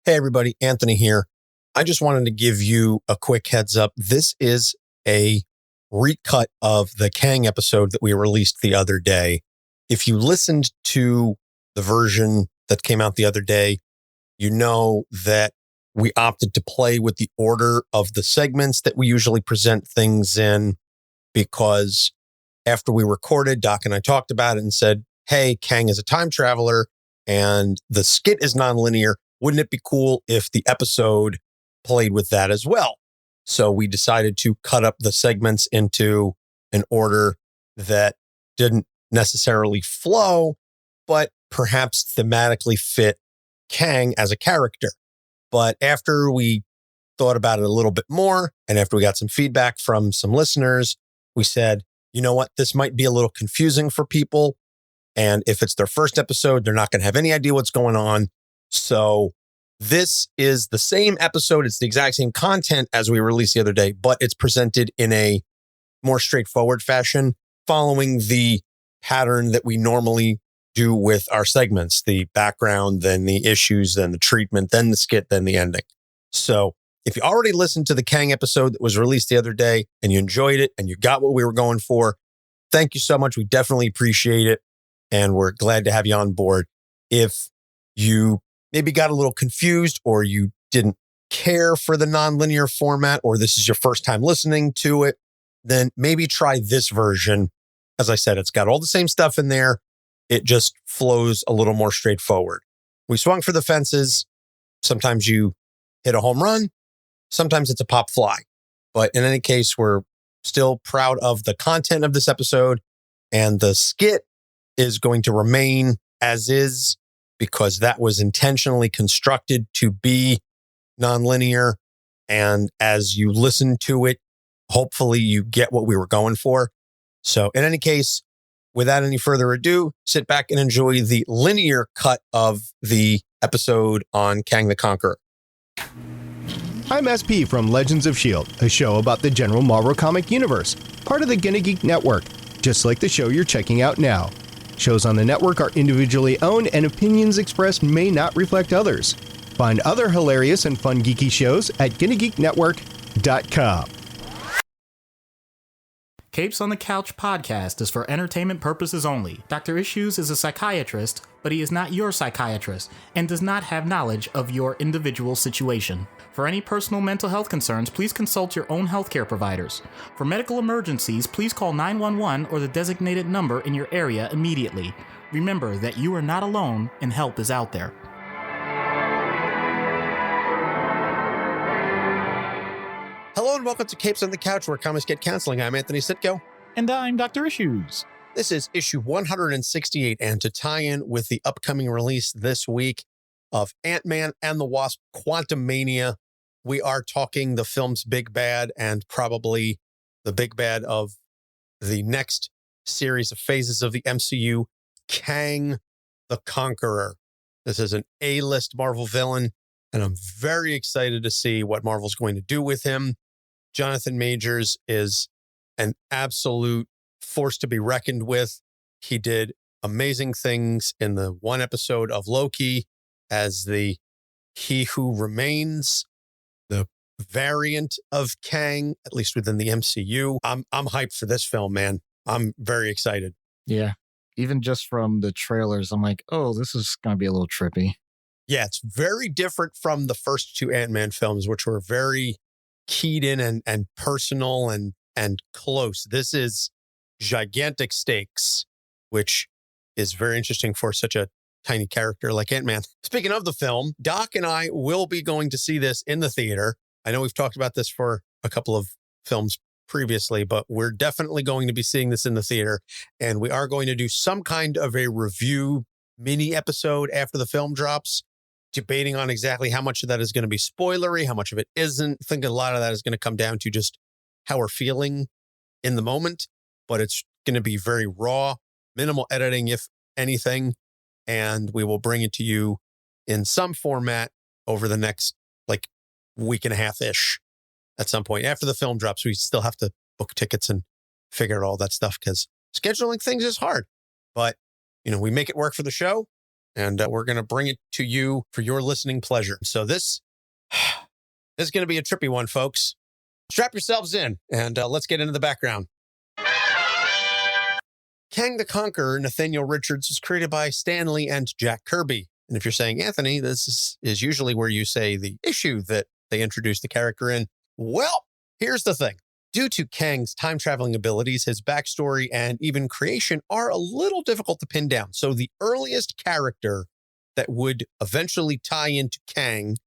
Hey, everybody. Anthony here. I just wanted to give you a quick heads up. This is a recut of the Kang episode that we released the other day. If you listened to the version that came out the other day, you know that we opted to play with the order of the segments that we usually present things in, because after we recorded, Doc and I talked about it and said, hey, Kang is a time traveler and the skit is nonlinear. Wouldn't it be cool if the episode played with that as well? So we decided to cut up the segments into an order that didn't necessarily flow, but perhaps thematically fit Kang as a character. But after we thought about it a little bit more, and after we got some feedback from some listeners, we said, you know what, this might be a little confusing for people. And if it's their first episode, they're not going to have any idea what's going on. So this is the same episode. It's the exact same content as we released the other day, but it's presented in a more straightforward fashion, following the pattern that we normally do with our segments: the background, then the issues, then the treatment, then the skit, then the ending. So if you already listened to the Kang episode that was released the other day and you enjoyed it and you got what we were going for, thank you so much. We definitely appreciate it. And we're glad to have you on board. If you maybe got a little confused, or you didn't care for the nonlinear format, or this is your first time listening to it, then maybe try this version. As I said, it's got all the same stuff in there. It just flows a little more straightforward. We swung for the fences. Sometimes you hit a home run. Sometimes it's a pop fly. But in any case, we're still proud of the content of this episode, and the skit is going to remain as is, because that was intentionally constructed to be nonlinear. And as you listen to it, hopefully you get what we were going for. So in any case, without any further ado, sit back and enjoy the linear cut of the episode on Kang the Conqueror. I'm SP from Legends of S.H.I.E.L.D., a show about the general Marvel comic universe, part of the Gonna Geek Network, just like the show you're checking out now. Shows on the network are individually owned, and opinions expressed may not reflect others. Find other hilarious and fun geeky shows at GonnaGeekNetwork.com. Capes on the Couch podcast is for entertainment purposes only. Dr. Issues is a psychiatrist, but he is not your psychiatrist and does not have knowledge of your individual situation. For any personal mental health concerns, please consult your own healthcare providers. For medical emergencies, please call 911 or the designated number in your area immediately. Remember that you are not alone and help is out there. Hello and welcome to Capes on the Couch, where comics get counseling. I'm Anthony Sitko. And I'm Dr. Issues. This is issue 168, and to tie in with the upcoming release this week of Ant-Man and the Wasp: Quantumania, we are talking the film's big bad, and probably the big bad of the next series of phases of the MCU, Kang the Conqueror. This is an A-list Marvel villain, and I'm very excited to see what Marvel's going to do with him. Jonathan Majors is an absolute force to be reckoned with. He did amazing things in the one episode of Loki as the He Who Remains, the variant of Kang, at least within the MCU. I'm hyped for this film, man. I'm very excited. Yeah. Even just from the trailers, I'm like, oh, this is going to be a little trippy. Yeah, it's very different from the first two Ant-Man films, which were very keyed in and personal and close. This is gigantic stakes, which is very interesting for such a tiny character like Ant-Man. Speaking of the film, Doc and I will be going to see this in the theater. I know we've talked about this for a couple of films previously, but we're definitely going to be seeing this in the theater. And we are going to do some kind of a review mini episode after the film drops, debating on exactly how much of that is going to be spoilery, how much of it isn't. I think a lot of that is going to come down to just how we're feeling in the moment, but it's going to be very raw, minimal editing, if anything. And we will bring it to you in some format over the next week and a half-ish at some point. After the film drops, we still have to book tickets and figure out all that stuff, because scheduling things is hard. But, we make it work for the show. and we're going to bring it to you for your listening pleasure. So this is going to be a trippy one, folks. Strap yourselves in, and let's get into the background. Kang the Conqueror, Nathaniel Richards, was created by Stan Lee and Jack Kirby. And if you're saying, Anthony, this is usually where you say the issue that they introduced the character in. Well, here's the thing. Due to Kang's time-traveling abilities, his backstory and even creation are a little difficult to pin down. So the earliest character that would eventually tie into Kang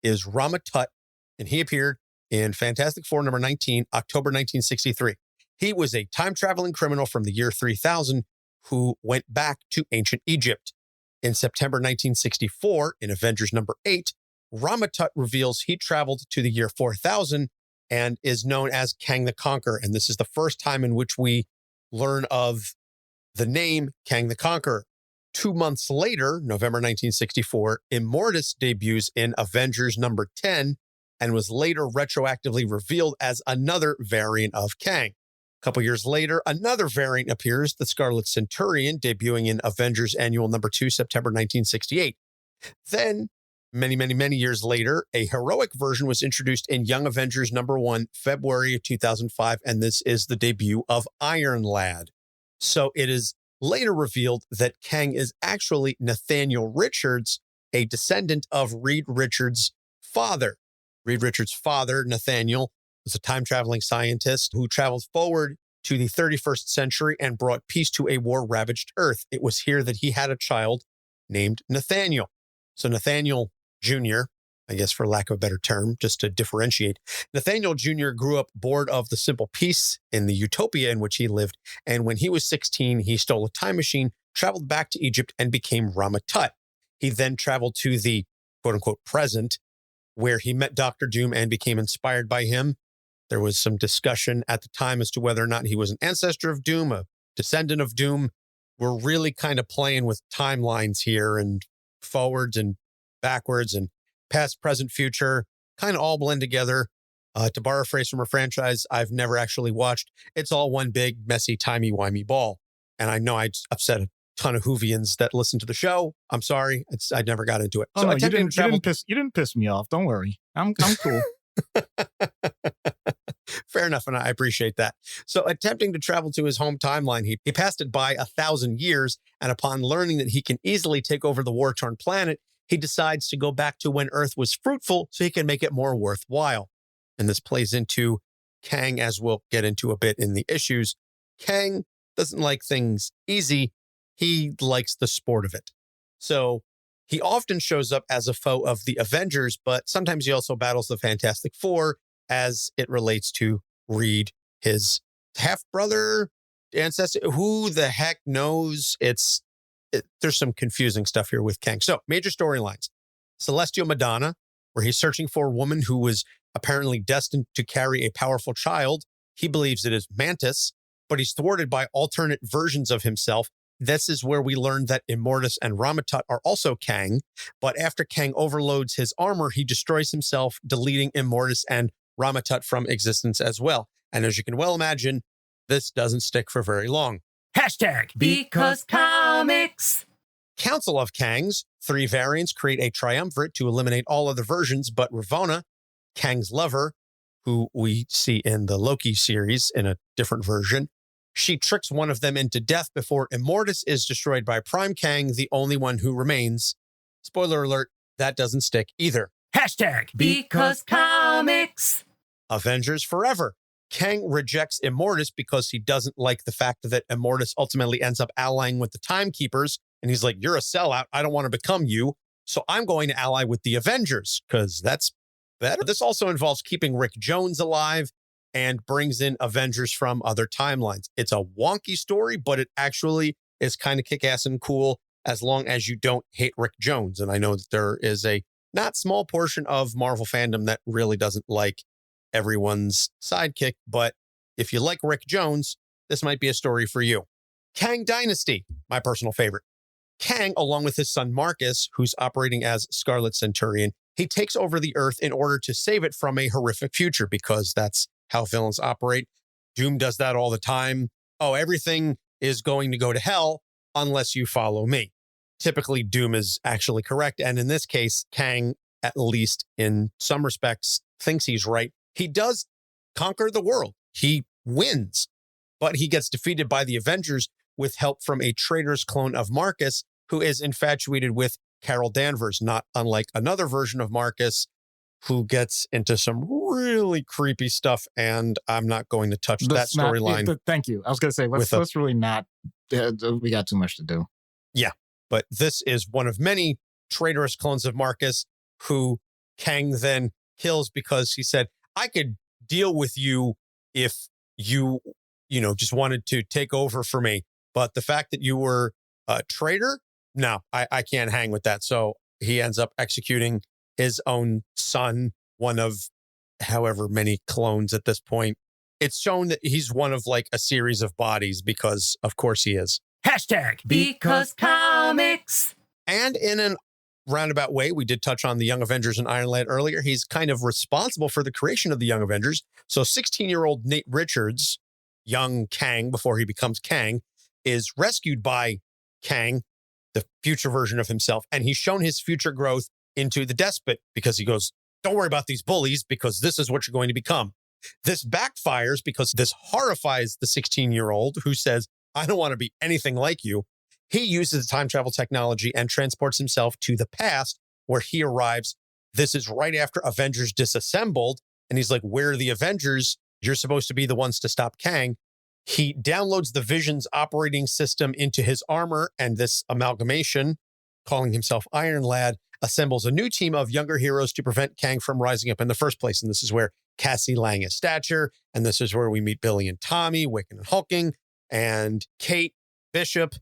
is Rama-Tut, and he appeared in Fantastic Four number 19, October 1963. He was a time-traveling criminal from the year 3000 who went back to ancient Egypt. In September 1964, in Avengers number 8, Rama-Tut reveals he traveled to the year 4000 and is known as Kang the Conqueror. And this is the first time in which we learn of the name Kang the Conqueror. 2 months later, November 1964, Immortus debuts in Avengers number 10 and was later retroactively revealed as another variant of Kang. A couple years later, another variant appears, the Scarlet Centurion, debuting in Avengers Annual number 2, September 1968. Then, many years later, a heroic version was introduced in Young Avengers number 1, February of 2005, and this is the debut of Iron Lad. So it is later revealed that Kang is actually Nathaniel Richards, a descendant of Reed Richards' father. Reed Richards' father, Nathaniel, was a time-traveling scientist who traveled forward to the 31st century and brought peace to a war-ravaged Earth. It was here that he had a child named Nathaniel. So Nathaniel Jr., I guess for lack of a better term, just to differentiate, Nathaniel Jr. grew up bored of the simple peace in the utopia in which he lived. And when he was 16, he stole a time machine, traveled back to Egypt, and became Rama-Tut. He then traveled to the quote-unquote present, where he met Dr. Doom and became inspired by him. There was some discussion at the time as to whether or not he was an ancestor of Doom, a descendant of Doom. We're really kind of playing with timelines here and forwards and backwards and past, present, future, kind of all blend together. To borrow a phrase from a franchise I've never actually watched, it's all one big, messy, timey-wimey ball. And I know I upset a ton of Whovians that listen to the show. I'm sorry. I never got into it. Oh, no, you didn't piss me off. Don't worry. I'm cool. Fair enough, and I appreciate that. So attempting to travel to his home timeline, he passed it by 1,000 years, and upon learning that he can easily take over the war-torn planet, he decides to go back to when Earth was fruitful so he can make it more worthwhile. And this plays into Kang, as we'll get into a bit in the issues. Kang doesn't like things easy. He likes the sport of it. So he often shows up as a foe of the Avengers, but sometimes he also battles the Fantastic Four as it relates to Reed, his half-brother, ancestor. Who the heck knows? There's some confusing stuff here with Kang. So major storylines. Celestial Madonna, where he's searching for a woman who was apparently destined to carry a powerful child. He believes it is Mantis, but he's thwarted by alternate versions of himself. This is where we learn that Immortus and Rama-Tut are also Kang, but after Kang overloads his armor, he destroys himself, deleting Immortus and Rama-Tut from existence as well. And as you can well imagine, this doesn't stick for very long. Hashtag because comics. Council of Kangs, 3 variants create a triumvirate to eliminate all other versions, but Ravonna, Kang's lover, who we see in the Loki series in a different version, she tricks one of them into death before Immortus is destroyed by Prime Kang, the only one who remains. Spoiler alert, that doesn't stick either. Hashtag because comics. Avengers Forever. Kang rejects Immortus because he doesn't like the fact that Immortus ultimately ends up allying with the Timekeepers. And he's like, you're a sellout. I don't want to become you. So I'm going to ally with the Avengers because that's better. This also involves keeping Rick Jones alive and brings in Avengers from other timelines. It's a wonky story, but it actually is kind of kick-ass and cool as long as you don't hate Rick Jones. And I know that there is a not small portion of Marvel fandom that really doesn't like everyone's sidekick, but if you like Rick Jones, this might be a story for you. Kang Dynasty, my personal favorite. Kang, along with his son Marcus, who's operating as Scarlet Centurion, he takes over the Earth in order to save it from a horrific future because that's how villains operate. Doom does that all the time. Oh, everything is going to go to hell unless you follow me. typically Doom is actually correct. And in this case, Kang, at least in some respects, thinks he's right. He does conquer the world. He wins, but he gets defeated by the Avengers with help from a traitor's clone of Marcus, who is infatuated with Carol Danvers, not unlike another version of Marcus, who gets into some really creepy stuff. And I'm not going to touch that storyline. Thank you. I was going to say, let's really not. We got too much to do. Yeah, but this is one of many traitorous clones of Marcus who Kang then kills because he said, I could deal with you if you just wanted to take over for me. But the fact that you were a traitor, no, I can't hang with that. So he ends up executing his own son, one of however many clones at this point. It's shown that he's one of like a series of bodies because, of course, he is. Hashtag because comics. And in an roundabout way, we did touch on the Young Avengers and Iron Lad earlier. He's kind of responsible for the creation of the Young Avengers. So 16-year-old Nate Richards, young Kang before he becomes Kang, is rescued by Kang, the future version of himself. And he's shown his future growth into the despot because he goes, don't worry about these bullies because this is what you're going to become. This backfires because this horrifies the 16-year-old who says, I don't want to be anything like you. He uses time travel technology and transports himself to the past where he arrives. This is right after Avengers disassembled. And he's like, where are the Avengers? You're supposed to be the ones to stop Kang. He downloads the Vision's operating system into his armor, and this amalgamation, calling himself Iron Lad, assembles a new team of younger heroes to prevent Kang from rising up in the first place. And this is where Cassie Lang is Stature, and this is where we meet Billy and Tommy, Wiccan and Hulking, and Kate Bishop.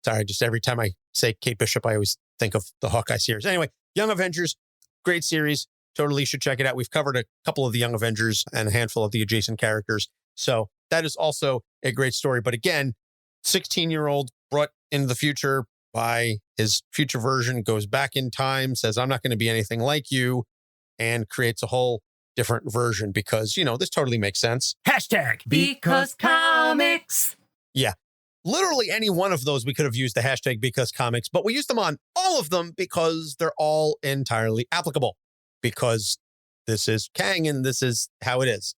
Sorry, just every time I say Kate Bishop, I always think of the Hawkeye series. Anyway, Young Avengers, great series. Totally should check it out. We've covered a couple of the Young Avengers and a handful of the adjacent characters. So that is also a great story. But again, 16-year-old brought into the future by his future version, goes back in time, says, I'm not going to be anything like you, and creates a whole different version because, this totally makes sense. Hashtag because comics. Yeah. Literally any one of those we could have used the hashtag because comics, but we used them on all of them because they're all entirely applicable because this is Kang and this is how it is.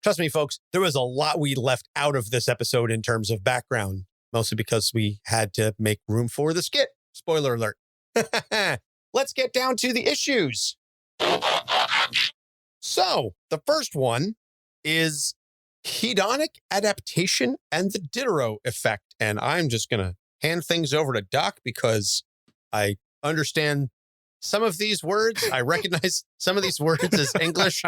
Trust me, folks, there was a lot we left out of this episode in terms of background, mostly because we had to make room for the skit. Spoiler alert. Let's get down to the issues. So the first one is hedonic adaptation and the Diderot effect. And I'm just going to hand things over to Doc because I understand some of these words. I recognize some of these words as English.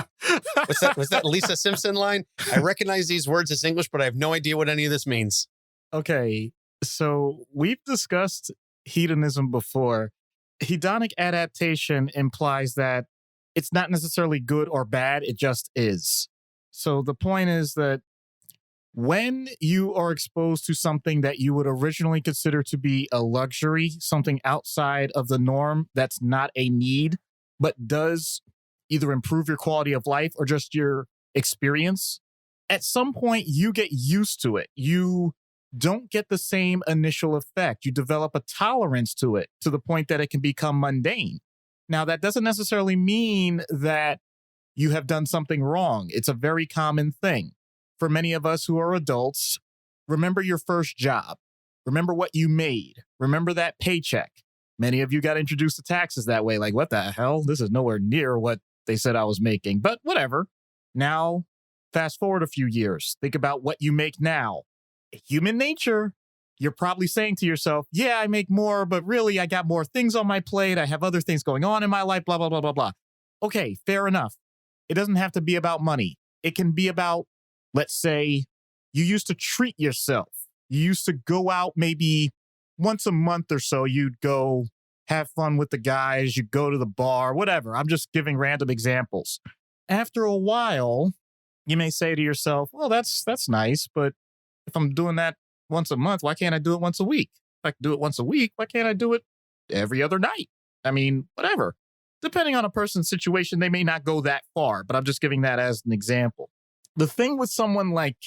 Was that Lisa Simpson line? I recognize these words as English, but I have no idea what any of this means. Okay, so we've discussed hedonism before. Hedonic adaptation implies that it's not necessarily good or bad, it just is. So the point is that when you are exposed to something that you would originally consider to be a luxury, something outside of the norm that's not a need, but does either improve your quality of life or just your experience, at some point you get used to it. You don't get the same initial effect. You develop a tolerance to it to the point that it can become mundane. Now, that doesn't necessarily mean that you have done something wrong. It's a very common thing. For many of us who are adults, remember your first job. Remember what you made. Remember that paycheck. Many of you got introduced to taxes that way. Like, what the hell? This is nowhere near what they said I was making, but whatever. Now, fast forward a few years. Think about what you make now. Human nature. You're probably saying to yourself, yeah, I make more, but really I got more things on my plate. I have other things going on in my life, blah, blah, blah, blah, blah. Okay, fair enough. It doesn't have to be about money. It can be about, let's say, you used to treat yourself. You used to go out maybe once a month or so. You'd go have fun with the guys. You'd go to the bar, whatever. I'm just giving random examples. After a while, you may say to yourself, well, that's nice, but if I'm doing that once a month, why can't I do it once a week? If I can do it once a week, why can't I do it every other night? I mean, whatever. Depending on a person's situation, they may not go that far, but I'm just giving that as an example. The thing with someone like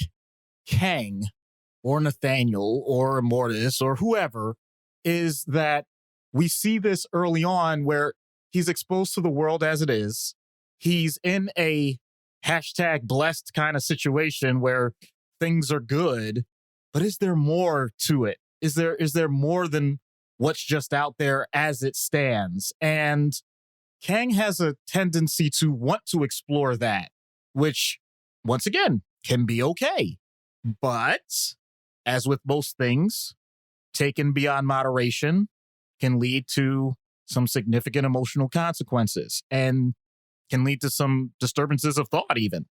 Kang or Nathaniel or Immortus or whoever is that we see this early on where he's exposed to the world as it is. He's in a hashtag blessed kind of situation where things are good, but is there more to it? Is there more than what's just out there as it stands? And Kang has a tendency to want to explore that, which, once again, can be okay. But as with most things, taken beyond moderation can lead to some significant emotional consequences and can lead to some disturbances of thought even.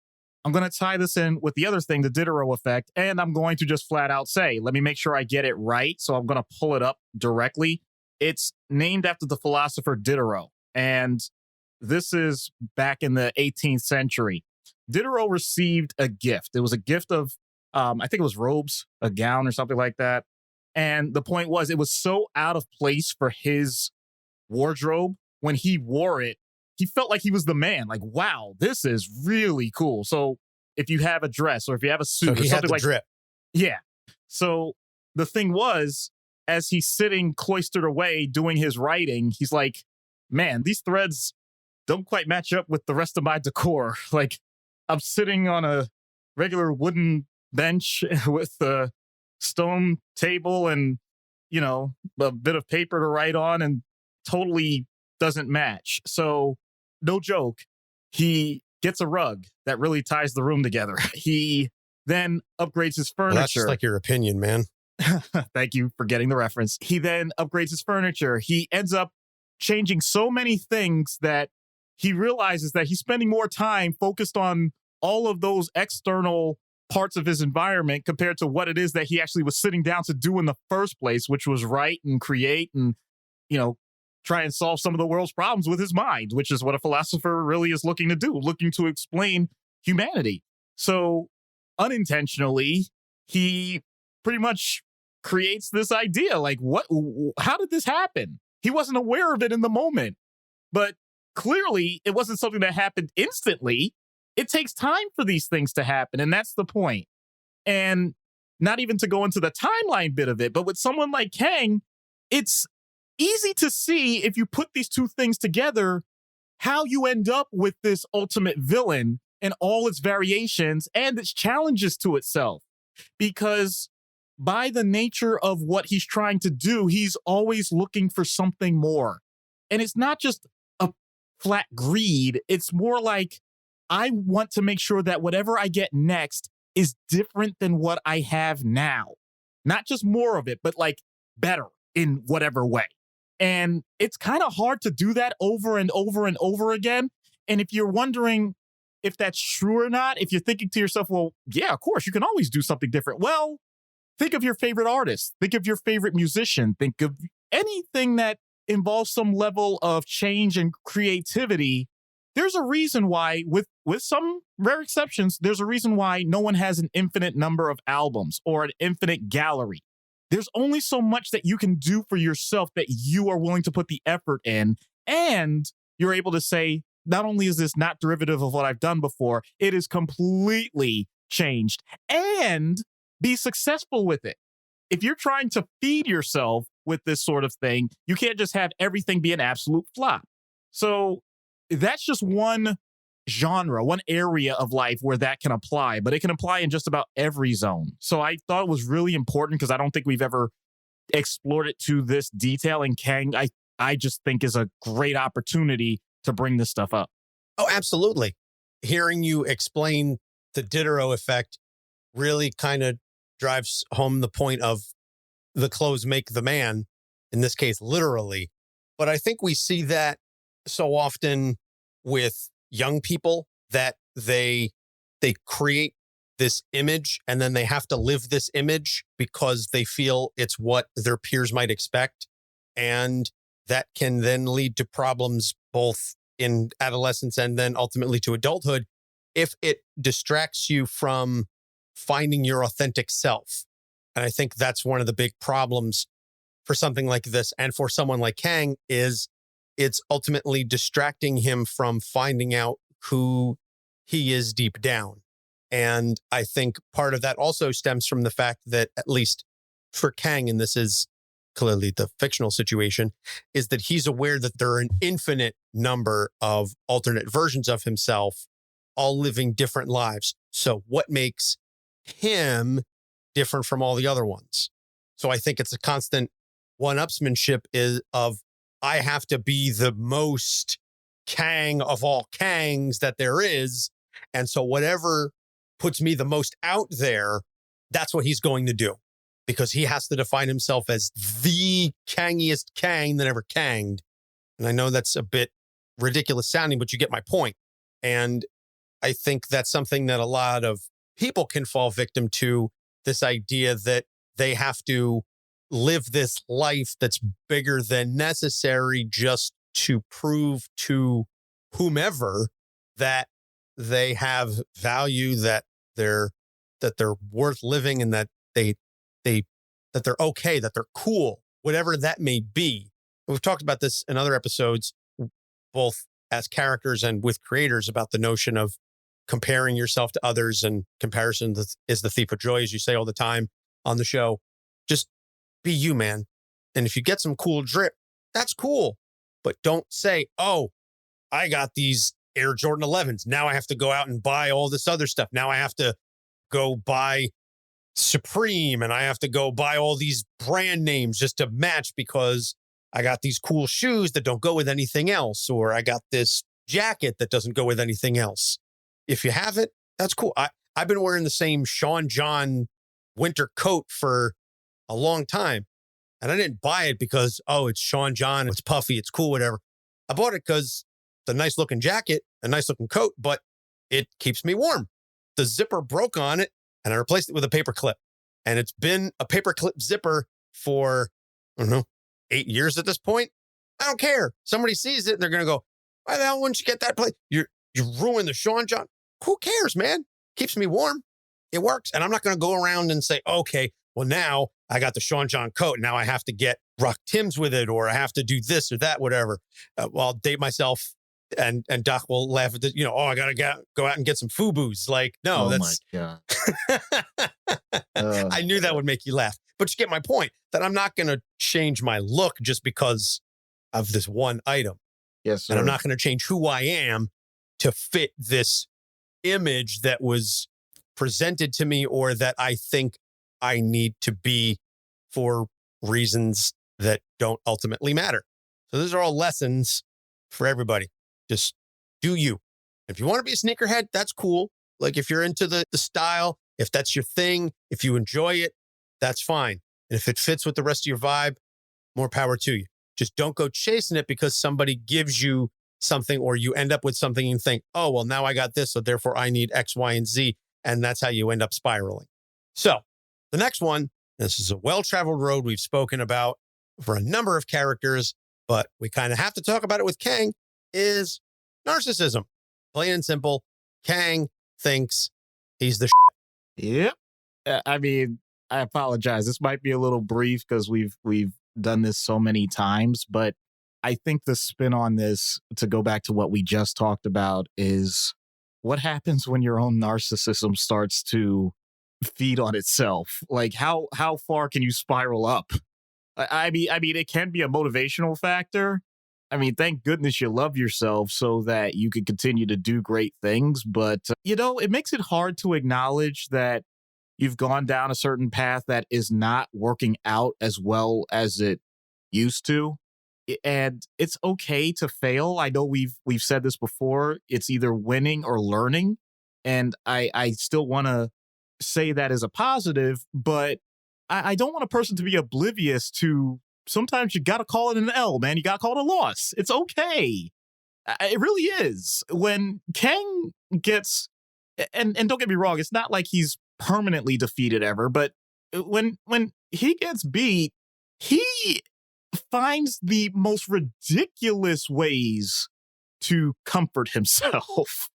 I'm going to tie this in with the other thing, the Diderot effect, and I'm going to just flat out say, let me make sure I get it right. So I'm going to pull it up directly. It's named after the philosopher Diderot, and this is back in the 18th century. Diderot received a gift. It was a gift of, I think it was robes, a gown or something like that. And the point was, it was so out of place for his wardrobe. When he wore it, he felt like he was the man. Like, wow, this is really cool. So if you have a dress or if you have a suit So or he had something the like drip. yeah. So the thing was, as he's sitting cloistered away doing his writing, he's like, man, these threads don't quite match up with the rest of my decor. Like, I'm sitting on a regular wooden bench with a stone table and, you know, a bit of paper to write on, and totally doesn't match. So, no joke, he gets a rug that really ties the room together. He then upgrades his furniture. Well, that's just like your opinion, man. Thank you for getting the reference. He then upgrades his furniture. He ends up changing so many things that he realizes that he's spending more time focused on all of those external parts of his environment compared to what it is that he actually was sitting down to do in the first place, which was write and create and, you know, try and solve some of the world's problems with his mind, which is what a philosopher really is looking to do, looking to explain humanity. So unintentionally, he pretty much creates this idea like, how did this happen? He wasn't aware of it in the moment, but clearly it wasn't something that happened instantly. It takes time for these things to happen, and that's the point. And not even to go into the timeline bit of it, but with someone like Kang, it's easy to see if you put these two things together, how you end up with this ultimate villain and all its variations and its challenges to itself. Because by the nature of what he's trying to do, he's always looking for something more. And it's not just a flat greed. It's more like, I want to make sure that whatever I get next is different than what I have now. Not just more of it, but like better in whatever way. And it's kind of hard to do that over and over and over again. And if you're wondering if that's true or not, if you're thinking to yourself, well, yeah, of course, you can always do something different. Well, think of your favorite artist. Think of your favorite musician. Think of anything that involves some level of change and creativity. There's a reason why, with some rare exceptions, there's a reason why no one has an infinite number of albums or an infinite gallery. There's only so much that you can do for yourself that you are willing to put the effort in. And you're able to say, not only is this not derivative of what I've done before, it is completely changed, and be successful with it. If you're trying to feed yourself with this sort of thing, you can't just have everything be an absolute flop. So that's just one genre, one area of life where that can apply, but it can apply in just about every zone. So I thought it was really important because I don't think we've ever explored it to this detail. And Kang, I just think is a great opportunity to bring this stuff up. Oh, absolutely. Hearing you explain the Diderot effect really kind of drives home the point of the clothes make the man, in this case, literally. But I think we see that so often with young people that they create this image and then they have to live this image because they feel it's what their peers might expect. And that can then lead to problems both in adolescence and then ultimately to adulthood if it distracts you from finding your authentic self. And I think that's one of the big problems for something like this. And for someone like Kang is it's ultimately distracting him from finding out who he is deep down. And I think part of that also stems from the fact that, at least for Kang, and this is clearly the fictional situation, is that he's aware that there are an infinite number of alternate versions of himself, all living different lives. So what makes him different from all the other ones? So I think it's a constant one-upsmanship of I have to be the most Kang of all Kangs that there is. And so whatever puts me the most out there, that's what he's going to do, because he has to define himself as the Kangiest Kang that ever Kanged. And I know that's a bit ridiculous sounding, but you get my point. And I think that's something that a lot of people can fall victim to, this idea that they have to live this life that's bigger than necessary just to prove to whomever that they have value, that they're worth living, and that that they're okay, that they're cool, whatever that may be. And we've talked about this in other episodes, both as characters and with creators, about the notion of comparing yourself to others, and comparison is the thief of joy, as you say all the time on the show. Just be you, man. And if you get some cool drip, that's cool. But don't say, oh, I got these Air Jordan 11s. Now I have to go out and buy all this other stuff. Now I have to go buy Supreme, and I have to go buy all these brand names just to match because I got these cool shoes that don't go with anything else, or I got this jacket that doesn't go with anything else. If you have it, that's cool. I've been wearing the same Sean John winter coat for a long time, and I didn't buy it because, oh, it's Sean John, it's puffy, it's cool, whatever. I bought it because it's a nice looking jacket, a nice looking coat, but it keeps me warm. The zipper broke on it, and I replaced it with a paper clip. And it's been a paper clip zipper for, I don't know, 8 years at this point. I don't care. Somebody sees it and they're going to go, why the hell wouldn't you get that place? You ruined the Sean John. Who cares, man? Keeps me warm. It works. And I'm not going to go around and say, okay, well, now I got the Sean John coat. Now I have to get Rock Tims with it, or I have to do this or that, whatever. Well, I'll date myself. And Doc will laugh at this, I got to go out and get some FUBUs. Like, no, that's. My God. I knew that would make you laugh. But you get my point, that I'm not going to change my look just because of this one item. Yes, sir. And I'm not going to change who I am to fit this image that was presented to me, or that I think I need to be for reasons that don't ultimately matter. So those are all lessons for everybody. Just do you. If you want to be a sneakerhead, that's cool. Like, if you're into the style, if that's your thing, if you enjoy it, that's fine. And if it fits with the rest of your vibe, more power to you. Just don't go chasing it because somebody gives you something, or you end up with something and think, oh, well, now I got this, so therefore I need X, Y, and Z. And that's how you end up spiraling. So the next one, this is a well-traveled road we've spoken about for a number of characters, but we kind of have to talk about it with Kang, is narcissism. Plain and simple. Kang thinks he's the Yep. I mean, I apologize. This might be a little brief because we've done this so many times, but I think the spin on this, to go back to what we just talked about, is what happens when your own narcissism starts to feed on itself. Like, how far can you spiral up? I mean, it can be a motivational factor. I mean, thank goodness you love yourself so that you can continue to do great things. But, it makes it hard to acknowledge that you've gone down a certain path that is not working out as well as it used to. And it's okay to fail. I know we've said this before. It's either winning or learning. And I still want to say that as a positive, but I don't want a person to be oblivious to, sometimes you got to call it an L, man. You got to call it a loss. It's okay. It really is. When Kang gets, and don't get me wrong, it's not like he's permanently defeated ever, but when he gets beat, he finds the most ridiculous ways to comfort himself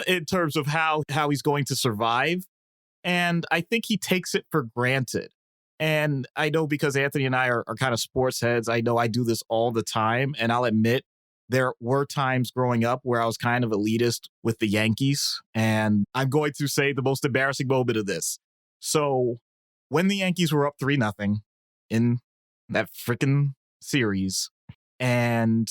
in terms of how he's going to survive. And I think he takes it for granted. And I know, because Anthony and I are kind of sports heads, I know I do this all the time. And I'll admit, there were times growing up where I was kind of elitist with the Yankees. And I'm going to say the most embarrassing moment of this. So when the Yankees were up 3-0 in that freaking series. And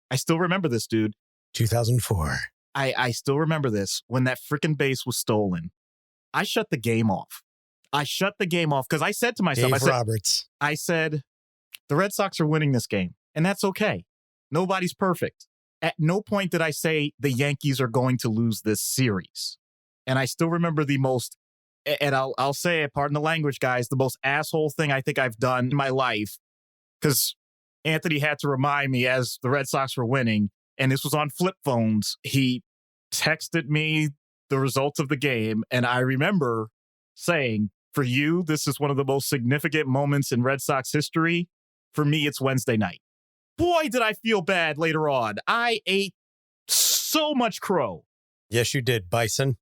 I still remember this, dude. 2004. I still remember this. When that freaking base was stolen, I shut the game off. I shut the game off because I said to myself, Dave Roberts. I said, the Red Sox are winning this game, and that's okay. Nobody's perfect. At no point did I say the Yankees are going to lose this series. And I still remember the most, and I'll say it, pardon the language, guys, the most asshole thing I think I've done in my life, because Anthony had to remind me as the Red Sox were winning, and this was on flip phones. He texted me the results of the game, and I remember saying, for you, this is one of the most significant moments in Red Sox history. For me, it's Wednesday night. Boy, did I feel bad later on. I ate so much crow. Yes, you did, Bison.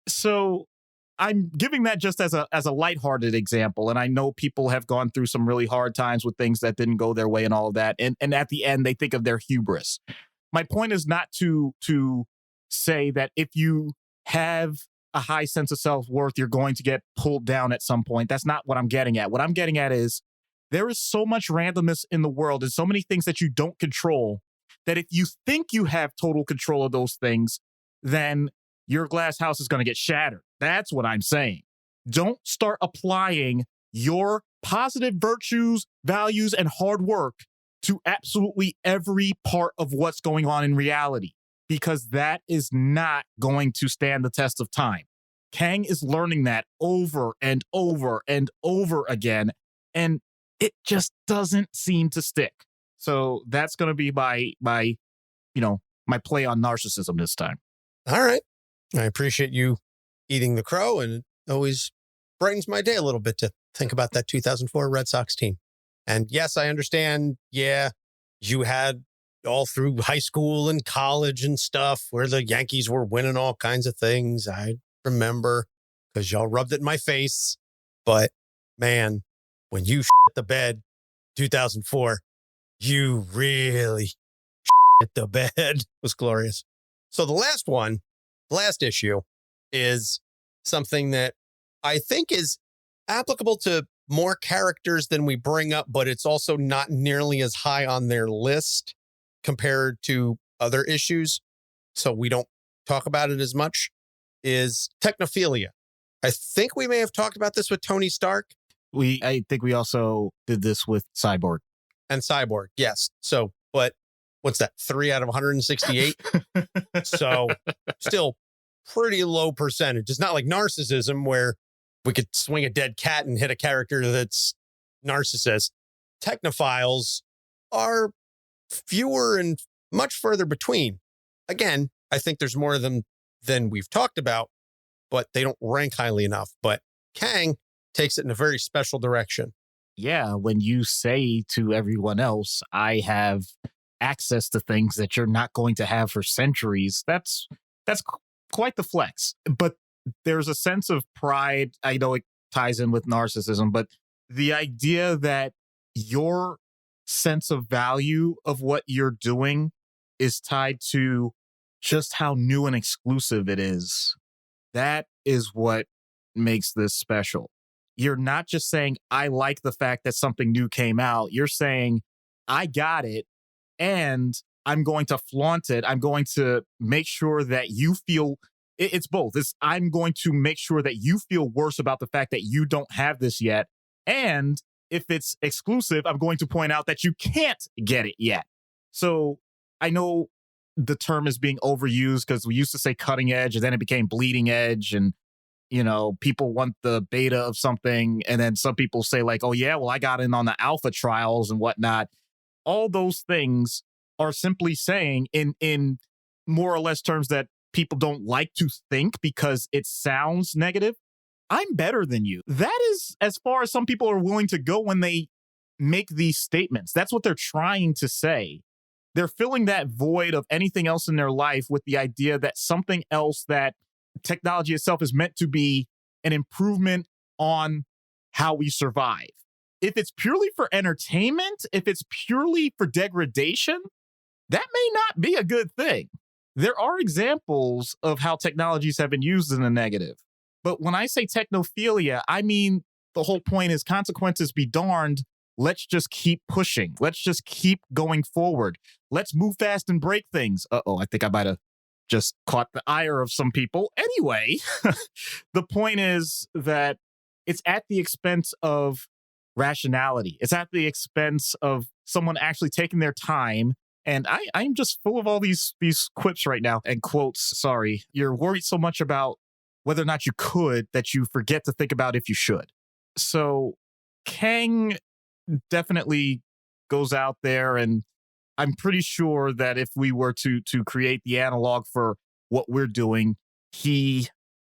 So I'm giving that just as a lighthearted example. And I know people have gone through some really hard times with things that didn't go their way and all of that. And at the end, they think of their hubris. My point is not to say that if you have a high sense of self-worth, you're going to get pulled down at some point. That's not what I'm getting at. What I'm getting at is there is so much randomness in the world and so many things that you don't control that if you think you have total control of those things, then your glass house is going to get shattered. That's what I'm saying. Don't start applying your positive virtues, values, and hard work to absolutely every part of what's going on in reality, because that is not going to stand the test of time. Kang is learning that over and over and over again, and it just doesn't seem to stick. So that's going to be my play on narcissism this time. All right. I appreciate you eating the crow, and it always brightens my day a little bit to think about that 2004 Red Sox team. And yes, I understand. Yeah, you had all through high school and college and stuff where the Yankees were winning all kinds of things. I remember because y'all rubbed it in my face. But man, when you shit the bed 2004, you really shit the bed. It was glorious. So the last issue is something that I think is applicable to more characters than we bring up, but it's also not nearly as high on their list compared to other issues, so we don't talk about it as much, is technophilia. I think we may have talked about this with Tony Stark. I think we also did this with Cyborg. And Cyborg, yes. So, but what's that, 3 out of 168? So still pretty low percentage. It's not like narcissism where we could swing a dead cat and hit a character that's narcissist. Technophiles are fewer and much further between. Again, I think there's more of them than we've talked about, but they don't rank highly enough. But Kang takes it in a very special direction. Yeah, when you say to everyone else, I have access to things that you're not going to have for centuries, that's quite the flex. But there's a sense of pride. I know it ties in with narcissism, but the idea that your sense of value of what you're doing is tied to just how new and exclusive it is. That is what makes this special. You're not just saying, I like the fact that something new came out. You're saying, I got it and I'm going to flaunt it. I'm going to make sure that you feel it's both. I'm going to make sure that you feel worse about the fact that you don't have this yet. And if it's exclusive, I'm going to point out that you can't get it yet. So I know the term is being overused because we used to say cutting edge and then it became bleeding edge. And, people want the beta of something. And then some people say like, oh yeah, well, I got in on the alpha trials and whatnot. All those things are simply saying in more or less terms that people don't like to think because it sounds negative. I'm better than you. That is as far as some people are willing to go when they make these statements. That's what they're trying to say. They're filling that void of anything else in their life with the idea that something else, that technology itself is meant to be an improvement on how we survive. If it's purely for entertainment, if it's purely for degradation, that may not be a good thing. There are examples of how technologies have been used in the negative. But when I say technophilia, I mean the whole point is consequences be darned. Let's just keep pushing. Let's just keep going forward. Let's move fast and break things. Uh-oh, I think I might have just caught the ire of some people. Anyway, the point is that it's at the expense of rationality. It's at the expense of someone actually taking their time. And I'm just full of all these quips right now and quotes. Sorry, you're worried so much about whether or not you could that you forget to think about if you should. So Kang definitely goes out there, and I'm pretty sure that if we were to create the analog for what we're doing, he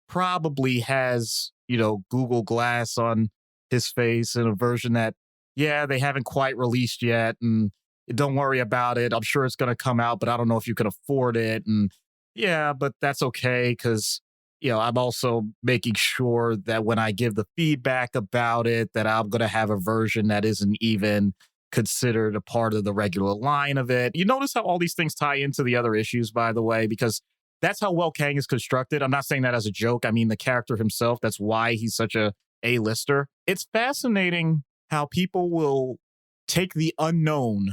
probably has, Google Glass on his face in a version that, yeah, they haven't quite released yet. And don't worry about it. I'm sure it's going to come out, but I don't know if you can afford it. And yeah, but that's okay because, I'm also making sure that when I give the feedback about it, that I'm going to have a version that isn't even considered a part of the regular line of it. You notice how all these things tie into the other issues, by the way, because that's how well Kang is constructed. I'm not saying that as a joke. I mean, the character himself, that's why he's such a A-lister. It's fascinating how people will take the unknown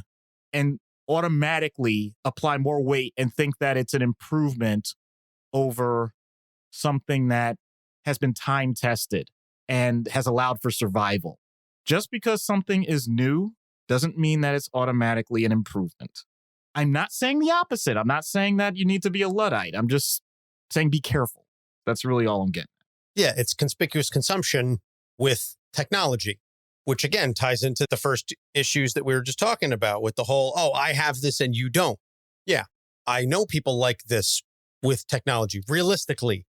and automatically apply more weight and think that it's an improvement over something that has been time tested and has allowed for survival. Just because something is new doesn't mean that it's automatically an improvement. I'm not saying the opposite. I'm not saying that you need to be a Luddite. I'm just saying be careful. That's really all I'm getting at. Yeah, it's conspicuous consumption with technology, which again ties into the first issues that we were just talking about with the whole, oh, I have this and you don't. Yeah, I know people like this with technology, realistically,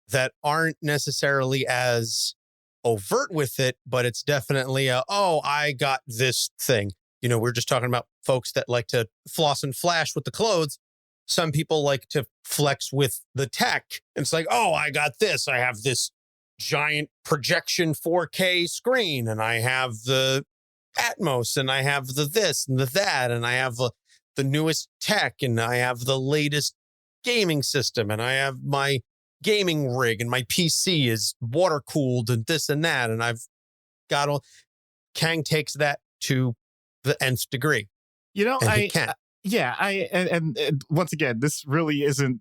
that aren't necessarily as overt with it, but it's definitely oh, I got this thing. We're just talking about folks that like to floss and flash with the clothes. Some people like to flex with the tech. It's like, oh, I got this. I have this giant projection 4K screen, and I have the Atmos, and I have the this and the that, and I have the newest tech, and I have the latest gaming system, and I have my gaming rig, and my PC is water cooled and this and that. And I've got all. Kang takes that to the nth degree. And once again, this really isn't,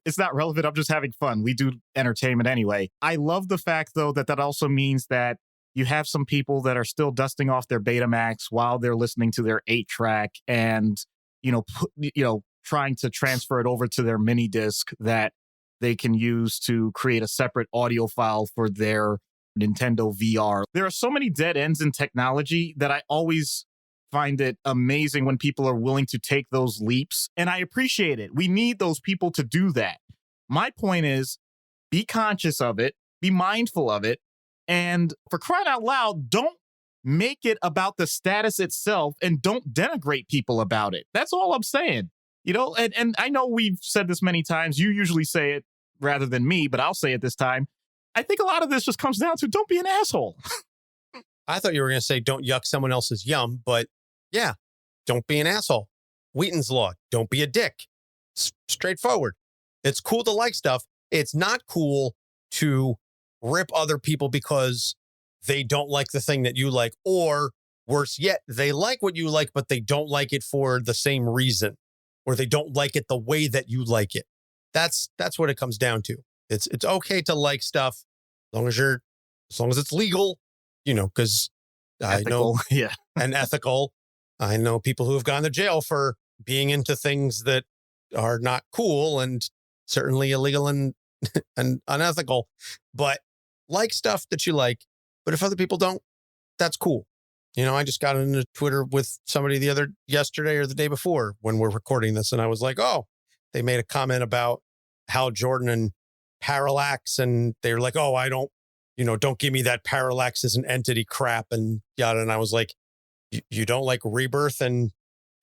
it's not relevant. I'm just having fun. We do entertainment anyway. I love the fact, though, that also means that you have some people that are still dusting off their Betamax while they're listening to their 8-track and, trying to transfer it over to their mini disc that they can use to create a separate audio file for their Nintendo VR. There are so many dead ends in technology that I always find it amazing when people are willing to take those leaps. And I appreciate it. We need those people to do that. My point is, be conscious of it, be mindful of it, and for crying out loud, don't make it about the status itself and don't denigrate people about it. That's all I'm saying. And I know we've said this many times. You usually say it rather than me, but I'll say it this time. I think a lot of this just comes down to don't be an asshole. I thought you were going to say don't yuck someone else's yum, but yeah, don't be an asshole. Wheaton's Law, don't be a dick. Straightforward. It's cool to like stuff. It's not cool to rip other people because they don't like the thing that you like, or worse yet, they like what you like, but they don't like it for the same reason, or they don't like it the way that you like it. That's what it comes down to. It's okay to like stuff as long as it's legal, because I know, yeah, and ethical. I know people who have gone to jail for being into things that are not cool and certainly illegal and unethical, but like stuff that you like. But if other people don't, that's cool. I just got into Twitter with somebody yesterday or the day before when we're recording this. And I was like, oh, they made a comment about Hal Jordan and Parallax. And they're like, oh, I don't give me that Parallax as an entity crap and yada. And I was like, you don't like Rebirth and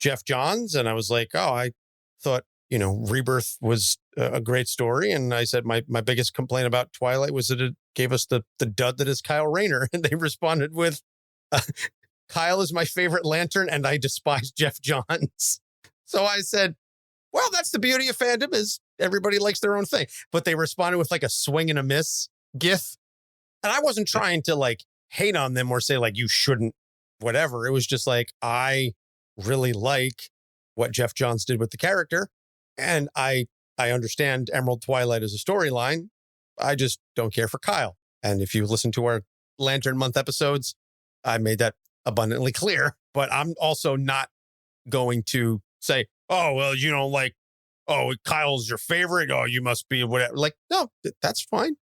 Jeff Johns? And I was like, oh, I thought, Rebirth was a great story. And I said, my biggest complaint about Twilight was that it gave us the dud that is Kyle Rayner. And they responded with, Kyle is my favorite Lantern and I despise Jeff Johns. So I said, well, that's the beauty of fandom, is everybody likes their own thing. But they responded with like a swing and a miss gif. And I wasn't trying to hate on them or say like, you shouldn't, whatever. It was just like, I really like what Jeff Johns did with the character. And I understand Emerald Twilight as a storyline. I just don't care for Kyle. And if you listen to our Lantern Month episodes, I made that abundantly clear. But I'm also not going to say, oh, well, you know, like, oh, Kyle's your favorite. Oh, you must be whatever. Like, no, that's fine.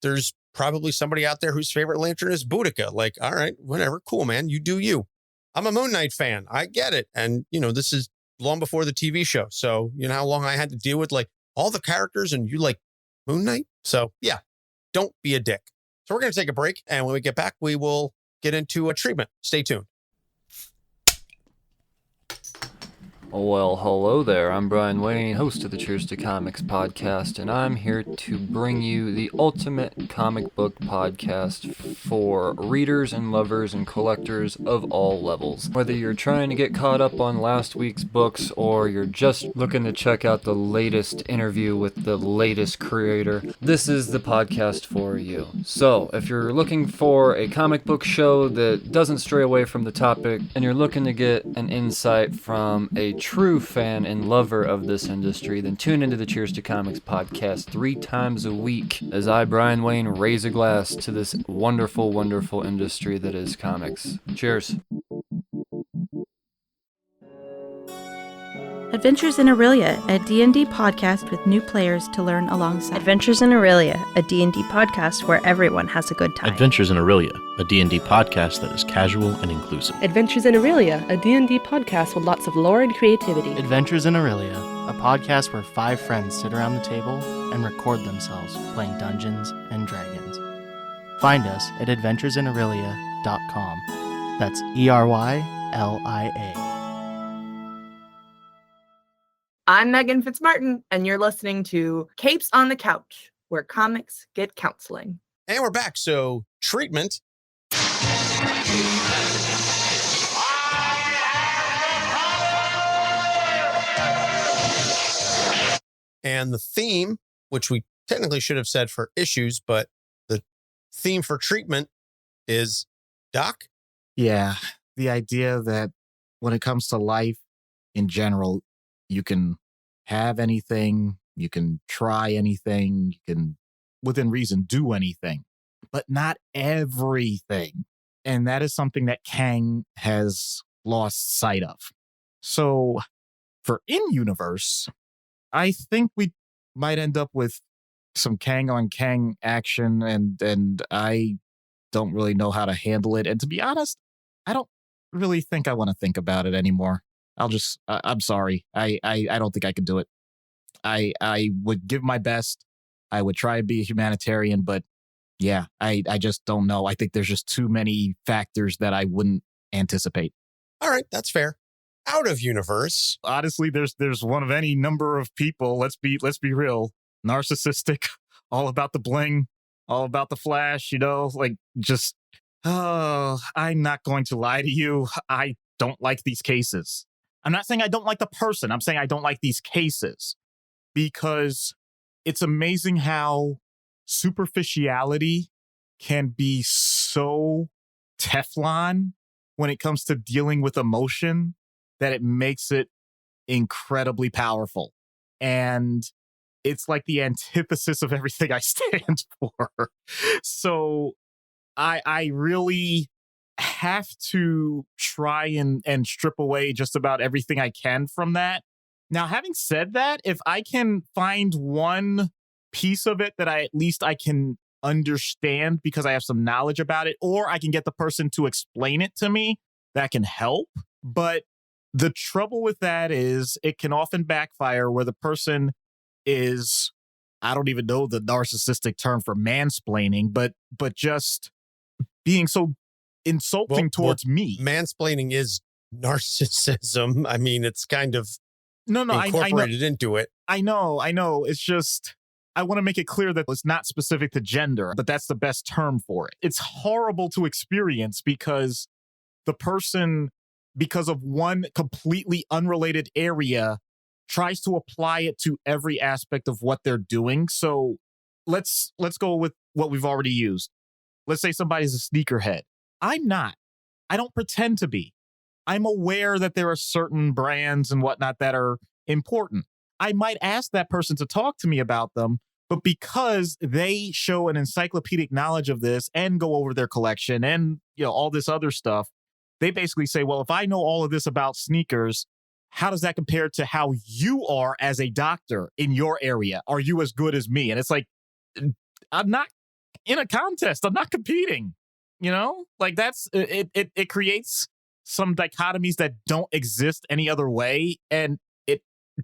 There's probably somebody out there whose favorite Lantern is Boudica. Like, all right, whatever. Cool, man. You do you. I'm a Moon Knight fan. I get it. And, you know, this is long before the TV show. So, you know how long I had to deal with like all the characters and you like Moon Knight. So, yeah, don't be a dick. So we're going to take a break. And when we get back, we will get into a treatment. Stay tuned. Well, hello there. I'm Brian Wayne, host of the Cheers to Comics podcast, and I'm here to bring you the ultimate comic book podcast for readers and lovers and collectors of all levels. Whether you're trying to get caught up on last week's books or you're just looking to check out the latest interview with the latest creator, this is the podcast for you. So, if you're looking for a comic book show that doesn't stray away from the topic and you're looking to get an insight from a true fan and lover of this industry, then tune into the Cheers to Comics podcast 3 times a week as I, Brian Wayne, raise a glass to this wonderful, wonderful industry that is comics. Cheers. Adventures in Aurelia, a D&D podcast with new players to learn alongside. Adventures in Aurelia, a D&D podcast where everyone has a good time. Adventures in Aurelia, a D&D podcast that is casual and inclusive. Adventures in Aurelia, a D&D podcast with lots of lore and creativity. Adventures in Aurelia, a podcast where 5 friends sit around the table and record themselves playing Dungeons and Dragons. Find us at adventuresinaurelia.com. That's ERYLIA. I'm Megan Fitzmartin, and you're listening to Capes on the Couch, where comics get counseling. And we're back. So, treatment. And the theme, which we technically should have said for issues, but the theme for treatment is Doc. Yeah. The idea that when it comes to life in general, you can have anything, you can try anything, you can, within reason, do anything, but not everything. And that is something that Kang has lost sight of. So for in-universe, I think we might end up with some Kang on Kang action, and I don't really know how to handle it. And to be honest, I don't really think I want to think about it anymore. I'm sorry. I don't think I can do it. I would give my best. I would try to be a humanitarian, but yeah, I just don't know. I think there's just too many factors that I wouldn't anticipate. All right, that's fair. Out of universe. Honestly, there's one of any number of people. Let's be real. Narcissistic, all about the bling, all about the flash, you know, like just, oh, I'm not going to lie to you. I don't like these cases. I'm not saying I don't like the person. I'm saying I don't like these cases because it's amazing how superficiality can be so Teflon when it comes to dealing with emotion that it makes it incredibly powerful. And it's like the antithesis of everything I stand for. So I really have to try and strip away just about everything I can from that. Now, having said that, if I can find one piece of it that I can understand because I have some knowledge about it, or I can get the person to explain it to me, that can help. But the trouble with that is it can often backfire where the person is, I don't even know the narcissistic term for mansplaining, but just being so insulting towards me. Mansplaining is narcissism. I mean, it's kind of incorporated into it. I know. It's just, I want to make it clear that it's not specific to gender, but that's the best term for it. It's horrible to experience because the person, because of one completely unrelated area, tries to apply it to every aspect of what they're doing. So let's go with what we've already used. Let's say somebody's a sneakerhead. I'm not. I don't pretend to be. I'm aware that there are certain brands and whatnot that are important. I might ask that person to talk to me about them, but because they show an encyclopedic knowledge of this and go over their collection and, all this other stuff, they basically say, well, if I know all of this about sneakers, how does that compare to how you are as a doctor in your area? Are you as good as me? And it's like, I'm not in a contest. I'm not competing, like it creates some dichotomies that don't exist any other way. And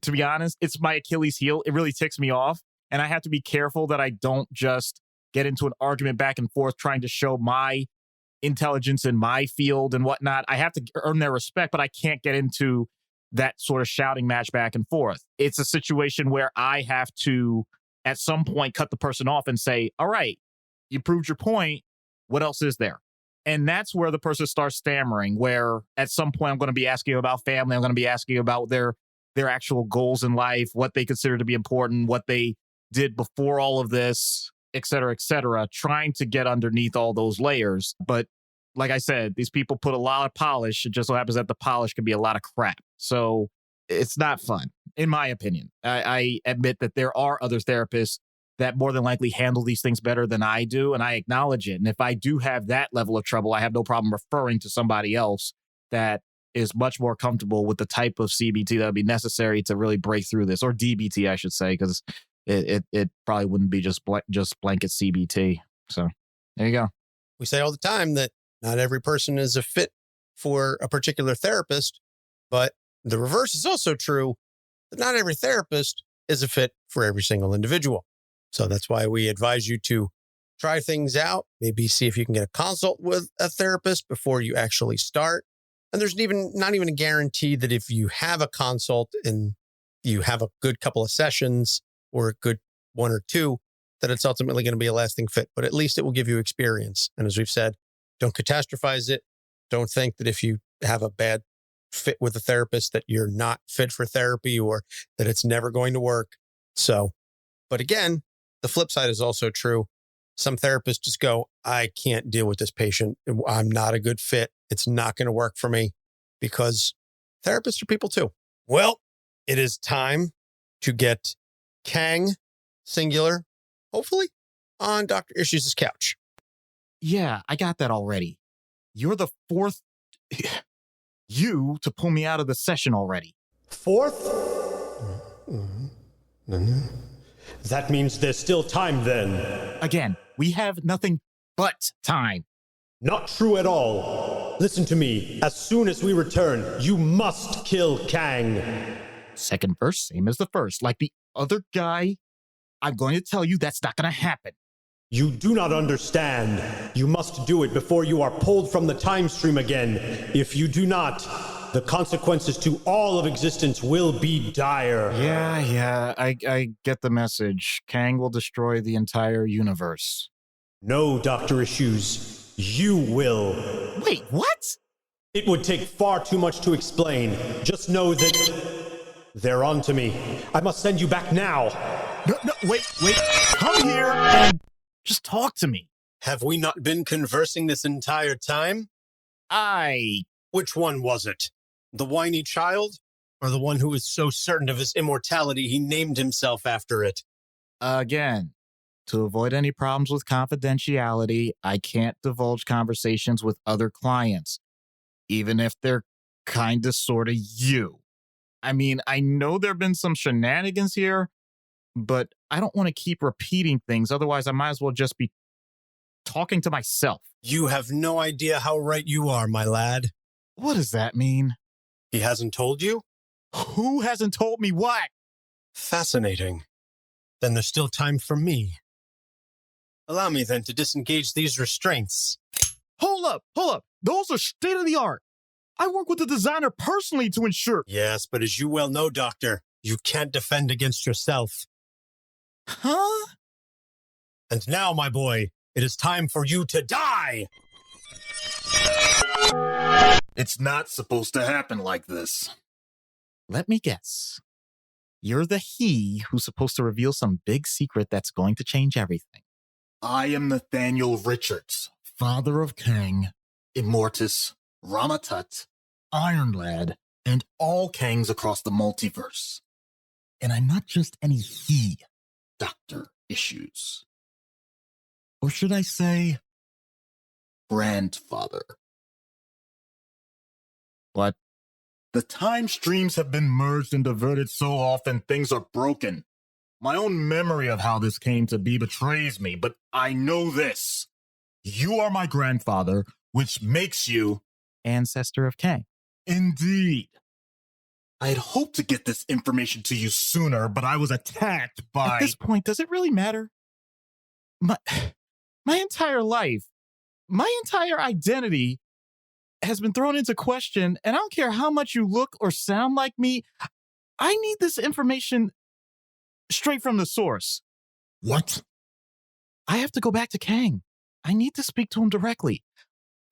to be honest, it's my Achilles heel. It really ticks me off. And I have to be careful that I don't just get into an argument back and forth trying to show my intelligence in my field and whatnot. I have to earn their respect, but I can't get into that sort of shouting match back and forth. It's a situation where I have to, at some point, cut the person off and say, all right, you proved your point. What else is there? And that's where the person starts stammering, where at some point I'm going to be asking about family. I'm going to be asking about their actual goals in life, what they consider to be important, what they did before all of this, et cetera, trying to get underneath all those layers. But like I said, these people put a lot of polish. It just so happens that the polish can be a lot of crap. So it's not fun, in my opinion. I admit that there are other therapists that more than likely handle these things better than I do, and I acknowledge it. And if I do have that level of trouble, I have no problem referring to somebody else that is much more comfortable with the type of CBT that would be necessary to really break through this, or DBT, I should say, because it probably wouldn't be just blanket CBT. So there you go. We say all the time that not every person is a fit for a particular therapist, but the reverse is also true, that not every therapist is a fit for every single individual. So that's why we advise you to try things out, maybe see if you can get a consult with a therapist before you actually start. And there's not even a guarantee that if you have a consult and you have a good couple of sessions or a good one or two, that it's ultimately going to be a lasting fit. But at least it will give you experience. And as we've said, don't catastrophize it. Don't think that if you have a bad fit with a therapist that you're not fit for therapy or that it's never going to work. So, but again, the flip side is also true. Some therapists just go, I can't deal with this patient. I'm not a good fit. It's not going to work for me, because therapists are people too. Well, it is time to get Kang, singular, hopefully, on Dr. Issues' couch. Yeah, I got that already. You're the fourth to pull me out of the session already. Fourth? That means there's still time then. Again, we have nothing but time. Not true at all. Listen to me. As soon as we return, you must kill Kang. Second verse, same as the first. Like the other guy, I'm going to tell you that's not going to happen. You do not understand. You must do it before you are pulled from the time stream again. If you do not, the consequences to all of existence will be dire. Yeah, I get the message. Kang will destroy the entire universe. No, Dr. Issues. You will. Wait, what? It would take far too much to explain. Just know that they're on to me. I must send you back now. No, wait. Come here and just talk to me. Have we not been conversing this entire time? Which one was it? The whiny child? Or the one who was so certain of his immortality he named himself after it? Again, to avoid any problems with confidentiality, I can't divulge conversations with other clients, even if they're kind of sort of you. I mean, I know there have been some shenanigans here, but I don't want to keep repeating things. Otherwise, I might as well just be talking to myself. You have no idea how right you are, my lad. What does that mean? He hasn't told you? Who hasn't told me what? Fascinating. Then there's still time for me. Allow me then to disengage these restraints. Hold up. Those are state of the art. I work with the designer personally to ensure. Yes, but as you well know, Doctor, you can't defend against yourself. Huh? And now, my boy, it is time for you to die! It's not supposed to happen like this. Let me guess. You're the he who's supposed to reveal some big secret that's going to change everything. I am Nathaniel Richards, father of Kang, Immortus, Rama-Tut, Iron Lad, and all Kangs across the multiverse. And I'm not just any he, Dr. Issues. Or should I say, grandfather. What? The time streams have been merged and diverted so often things are broken. My own memory of how this came to be betrays me, but I know this. You are my grandfather, which makes you ancestor of Kang. Indeed. I had hoped to get this information to you sooner, but I was attacked by... At this point, does it really matter? My entire life, my entire identity has been thrown into question, and I don't care how much you look or sound like me. I need this information straight from the source. What? I have to go back to Kang. I need to speak to him directly.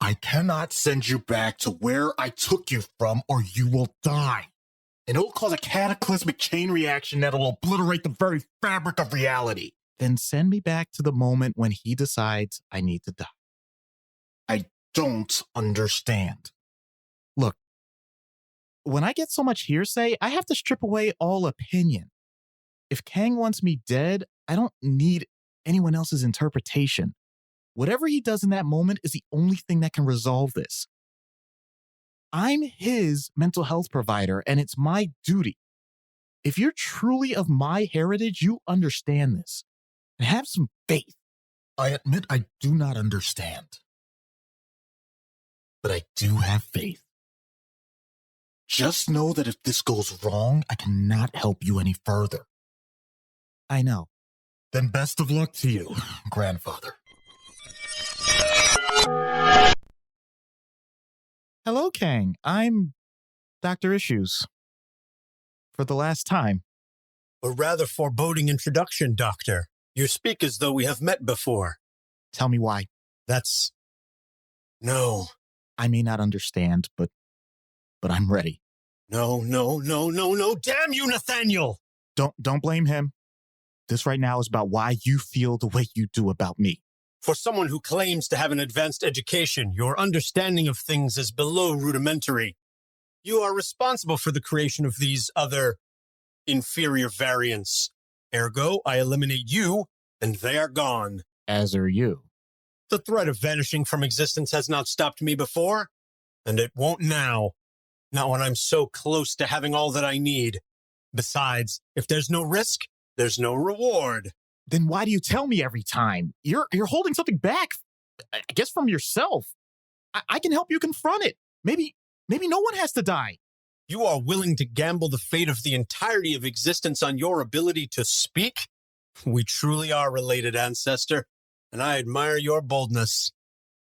I cannot send you back to where I took you from, or you will die. And it will cause a cataclysmic chain reaction that will obliterate the very fabric of reality. Then send me back to the moment when he decides I need to die. I don't understand. Look, when I get so much hearsay, I have to strip away all opinion. If Kang wants me dead, I don't need anyone else's interpretation. Whatever he does in that moment is the only thing that can resolve this. I'm his mental health provider, and it's my duty. If you're truly of my heritage, you understand this. And have some faith. I admit I do not understand. But I do have faith. Just know that if this goes wrong, I cannot help you any further. I know. Then best of luck to you, grandfather. Hello, Kang. I'm Dr. Issues. For the last time. A rather foreboding introduction, Doctor. You speak as though we have met before. Tell me why. No. I may not understand, but I'm ready. No. Damn you, Nathaniel! Don't blame him. This right now is about why you feel the way you do about me. For someone who claims to have an advanced education, your understanding of things is below rudimentary. You are responsible for the creation of these other inferior variants. Ergo, I eliminate you, and they are gone. As are you. The threat of vanishing from existence has not stopped me before, and it won't now. Not when I'm so close to having all that I need. Besides, if there's no risk, there's no reward. Then why do you tell me every time? You're holding something back, I guess from yourself. I can help you confront it. Maybe no one has to die. You are willing to gamble the fate of the entirety of existence on your ability to speak? We truly are related, ancestor, and I admire your boldness.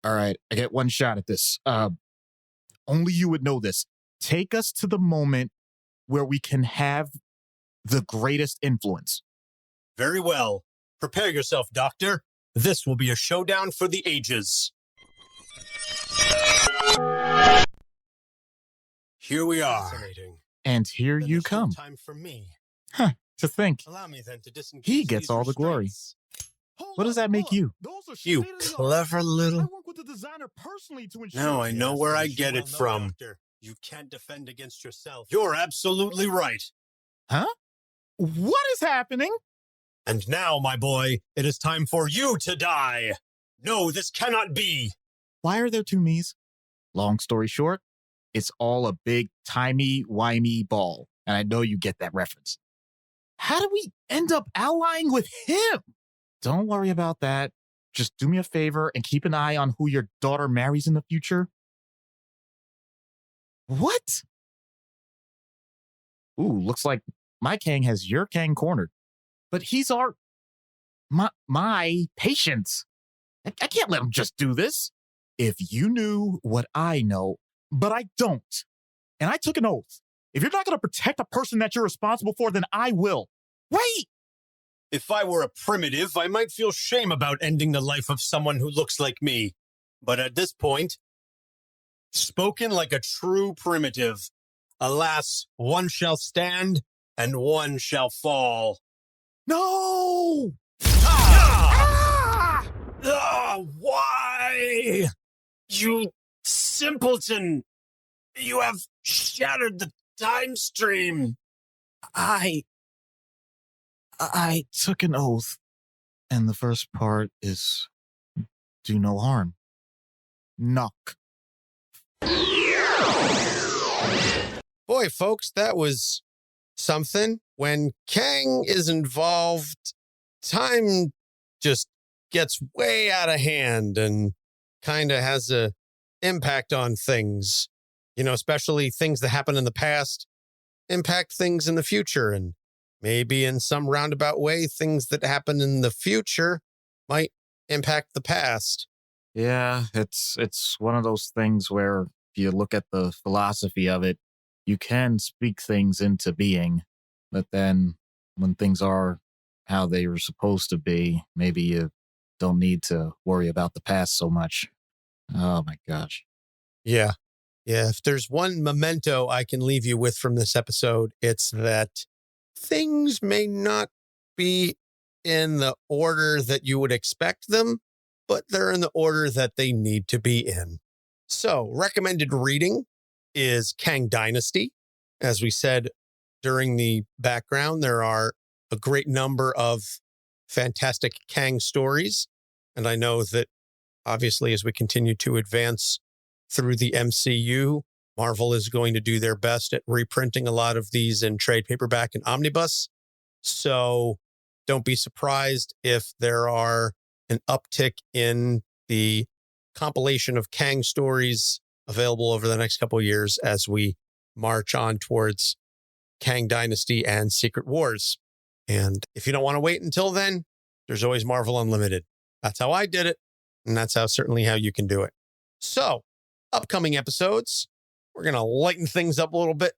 All right, I get one shot at this. Only you would know this. Take us to the moment where we can have the greatest influence. Very well. Prepare yourself, Doctor. This will be a showdown for the ages. Here we are. And here you come. Time for me. To think. Allow me then to disengage He gets all the glory. What does that make you? You clever little... Now I know where I get it from. You can't defend against yourself. You're absolutely right. Huh? What is happening? And now, my boy, it is time for you to die. No, this cannot be. Why are there two me's? Long story short, it's all a big, timey-wimey ball. And I know you get that reference. How do we end up allying with him? Don't worry about that. Just do me a favor and keep an eye on who your daughter marries in the future. What? Ooh, looks like my Kang has your Kang cornered. But he's my patient. I can't let him just do this. If you knew what I know, but I don't. And I took an oath. If you're not going to protect a person that you're responsible for, then I will. Wait! If I were a primitive, I might feel shame about ending the life of someone who looks like me. But at this point, spoken like a true primitive, alas, one shall stand and one shall fall. No! Why? You Simpleton! You have shattered the time stream! I took an oath, and the first part is do no harm. Knock. Boy, folks, that was something. When Kang is involved, time just gets way out of hand and kind of has a impact on things, especially things that happen in the past impact things in the future. And maybe in some roundabout way, things that happen in the future might impact the past. Yeah, it's one of those things where if you look at the philosophy of it, you can speak things into being, but then when things are how they were supposed to be, maybe you don't need to worry about the past so much. Oh my gosh. Yeah. If there's one memento I can leave you with from this episode, it's that things may not be in the order that you would expect them, but they're in the order that they need to be in. So, recommended reading is Kang Dynasty. As we said during the background, there are a great number of fantastic Kang stories. And I know that obviously as we continue to advance through the MCU, Marvel is going to do their best at reprinting a lot of these in trade paperback and omnibus. So don't be surprised if there are an uptick in the compilation of Kang stories available over the next couple of years as we march on towards Kang Dynasty and Secret Wars. And if you don't want to wait until then, there's always Marvel Unlimited. That's how I did it. And that's certainly how you can do it. So upcoming episodes, we're going to lighten things up a little bit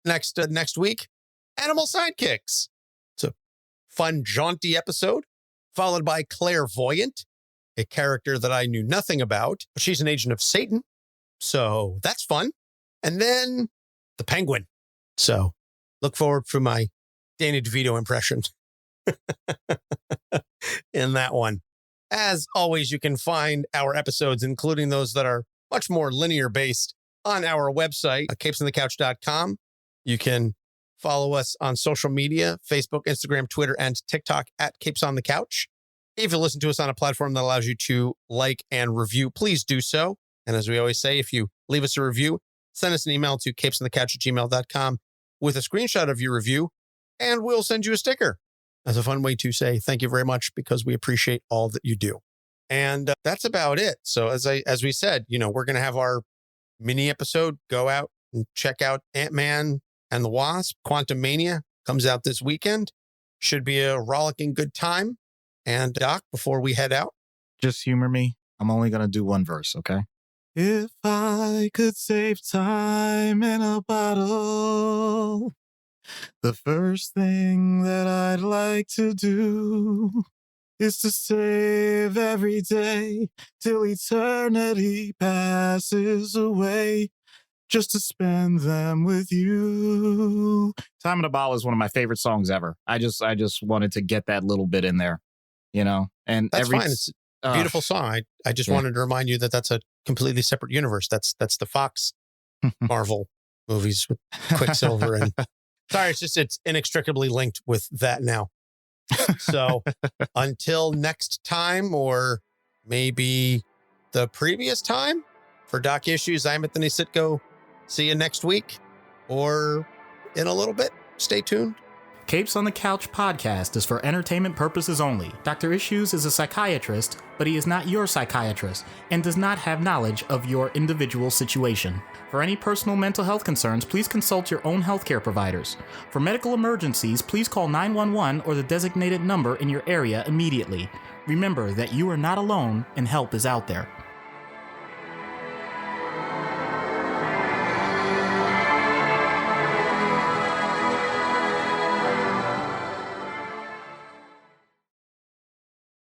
next week. Animal Sidekicks. It's a fun, jaunty episode, followed by Clairvoyant, a character that I knew nothing about. She's an agent of Satan, so that's fun. And then the Penguin. So look forward for my Danny DeVito impression in that one. As always, you can find our episodes, including those that are much more linear based, on our website, capesonthecouch.com. You can follow us on social media, Facebook, Instagram, Twitter, and TikTok at Capes on the Couch. If you listen to us on a platform that allows you to like and review, please do so. And as we always say, if you leave us a review, send us an email to capesonthecouch@gmail.com with a screenshot of your review, and we'll send you a sticker. That's a fun way to say thank you very much, because we appreciate all that you do. And that's about it. So as we said, we're going to have our mini episode. Go out and check out Ant-Man and the Wasp. Quantumania comes out this weekend. Should be a rollicking good time. And Doc, before we head out, just humor me. I'm only going to do one verse, okay? If I could save time in a bottle, the first thing that I'd like to do is to save every day till eternity passes away, just to spend them with you. Time in a Bottle is one of my favorite songs ever. I just wanted to get that little bit in there, and that's fine. It's a beautiful song. I just wanted to remind you that that's a completely separate universe. That's the Fox Marvel movies with Quicksilver and sorry, it's inextricably linked with that now. So until next time, or maybe the previous time, for Doc Issues, I'm Anthony Sitko. See you next week or in a little bit. Stay tuned. Capes on the Couch podcast is for entertainment purposes only. Dr. Issues is a psychiatrist, but he is not your psychiatrist and does not have knowledge of your individual situation. For any personal mental health concerns, please consult your own healthcare providers. For medical emergencies, please call 911 or the designated number in your area immediately. Remember that you are not alone and help is out there.